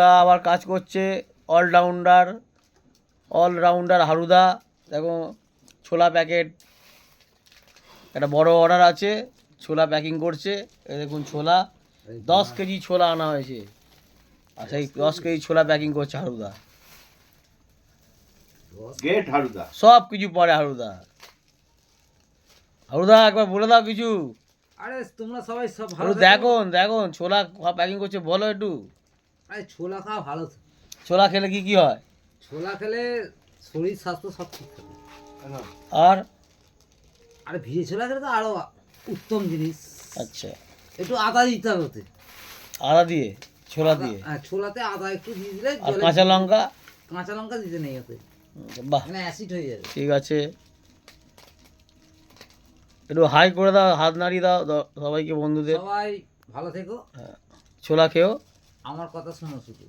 তা আবার কাজ করছে অলরাউন্ডার হারুদা। দেখো ছোলা প্যাকেট, একটা বড় অর্ডার আছে, ছোলা প্যাকিং করছে। এই দেখুন ছোলা, 10 কেজি ছোলা আনা হয়েছে, আর সেই 10 কেজি ছোলা প্যাকিং করছে হারুদা। গেট হারুদা সব কিছু পরে হারুদা। হারুদা একবার বলে দাও কিছু। আরে তোমরা সবাই সব ভালো একটু দেখুন ছোলা প্যাকিং করছে, বলো একটু। আরে ছোলা খাওয়া ভালো তো। ছোলা খেলে কি কি হয়? ছোলা খেলে শরীর স্বাস্থ্য সব ঠিক থাকে। আর আরে ভিজে ছোলা খেলে তো আরো উত্তম জিনিস। আচ্ছা, একটু আদা দিতে হবে ওতে। আদা দিয়ে, ছোলা দিয়ে, হ্যাঁ, ছোলাতে আদা একটু দিয়ে দিলে আর কাঁচা লঙ্কা। কাঁচা লঙ্কা দিতে নেই ওতে, বাহ, মানে অ্যাসিড হয়ে যাবে। ঠিক আছে। একটু হাই করে দাও, হাত নাড়িয়ে দাও সবাইকে, বন্ধুদের। সবাই ভালো থেকো, ছোলা খেও। আমার কথা শোনো শুধু।